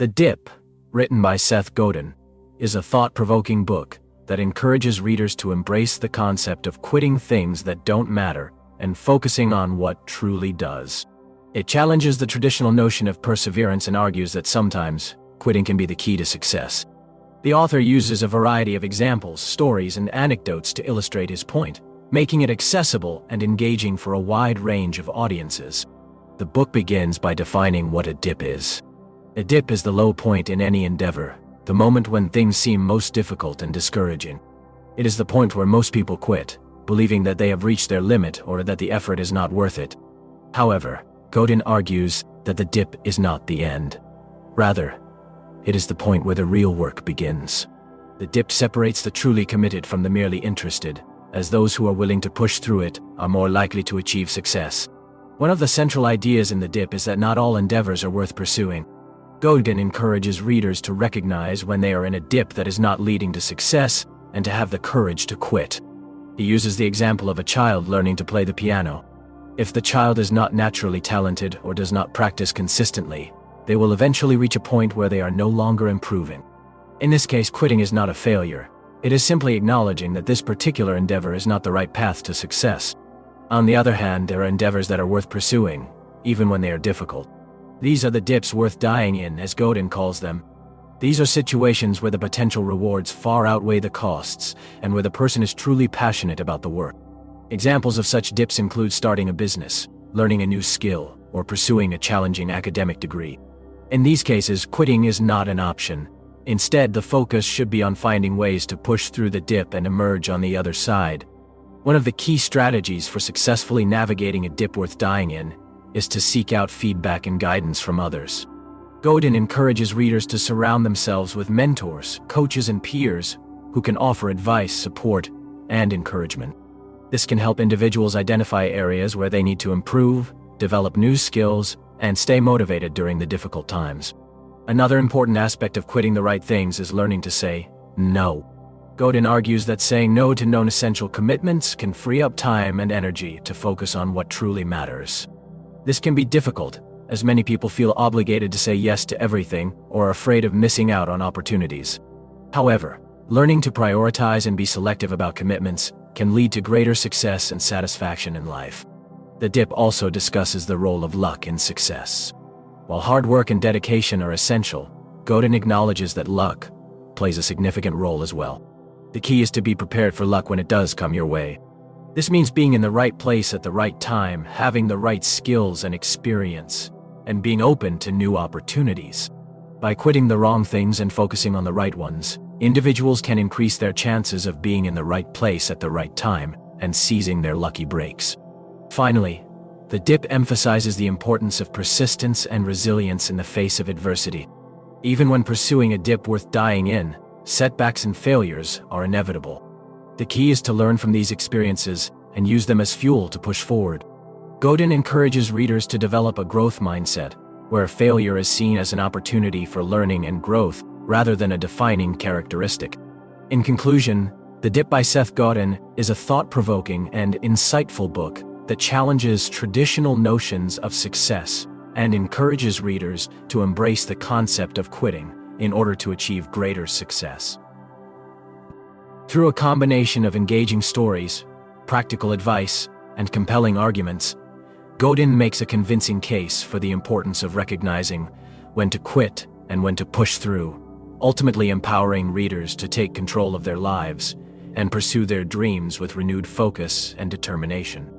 The Dip, written by Seth Godin, is a thought-provoking book that encourages readers to embrace the concept of quitting things that don't matter and focusing on what truly does. It challenges the traditional notion of perseverance and argues that sometimes quitting can be the key to success. The author uses a variety of examples, stories, and anecdotes to illustrate his point, making it accessible and engaging for a wide range of audiences. The book begins by defining what a dip is. A dip is the low point in any endeavor, the moment when things seem most difficult and discouraging. It is the point where most people quit, believing that they have reached their limit or that the effort is not worth it. However, Godin argues that the dip is not the end. Rather, it is the point where the real work begins. The dip separates the truly committed from the merely interested, as those who are willing to push through it are more likely to achieve success. One of the central ideas in the dip is that not all endeavors are worth pursuing. Godin encourages readers to recognize when they are in a dip that is not leading to success and to have the courage to quit. He uses the example of a child learning to play the piano. If the child is not naturally talented or does not practice consistently, they will eventually reach a point where they are no longer improving. In this case, quitting is not a failure. It is simply acknowledging that this particular endeavor is not the right path to success. On the other hand, there are endeavors that are worth pursuing, even when they are difficult. These are the dips worth dying in, as Godin calls them. These are situations where the potential rewards far outweigh the costs, and where the person is truly passionate about the work. Examples of such dips include starting a business, learning a new skill, or pursuing a challenging academic degree. In these cases, quitting is not an option. Instead, the focus should be on finding ways to push through the dip and emerge on the other side. One of the key strategies for successfully navigating a dip worth dying in is to seek out feedback and guidance from others. Godin encourages readers to surround themselves with mentors, coaches, and peers who can offer advice, support, and encouragement. This can help individuals identify areas where they need to improve, develop new skills, and stay motivated during the difficult times. Another important aspect of quitting the right things is learning to say no. Godin argues that saying no to non-essential commitments can free up time and energy to focus on what truly matters. This can be difficult, as many people feel obligated to say yes to everything or are afraid of missing out on opportunities. However, learning to prioritize and be selective about commitments can lead to greater success and satisfaction in life. The dip also discusses the role of luck in success. While hard work and dedication are essential, Godin acknowledges that luck plays a significant role as well. The key is to be prepared for luck when it does come your way. This means being in the right place at the right time, having the right skills and experience, and being open to new opportunities. By quitting the wrong things and focusing on the right ones, individuals can increase their chances of being in the right place at the right time and seizing their lucky breaks. Finally, the dip emphasizes the importance of persistence and resilience in the face of adversity. Even when pursuing a dip worth dying in, setbacks and failures are inevitable. The key is to learn from these experiences and use them as fuel to push forward. Godin encourages readers to develop a growth mindset, where failure is seen as an opportunity for learning and growth rather than a defining characteristic. In conclusion, The Dip by Seth Godin is a thought-provoking and insightful book that challenges traditional notions of success and encourages readers to embrace the concept of quitting in order to achieve greater success. Through a combination of engaging stories, practical advice, and compelling arguments, Godin makes a convincing case for the importance of recognizing when to quit and when to push through, ultimately empowering readers to take control of their lives and pursue their dreams with renewed focus and determination.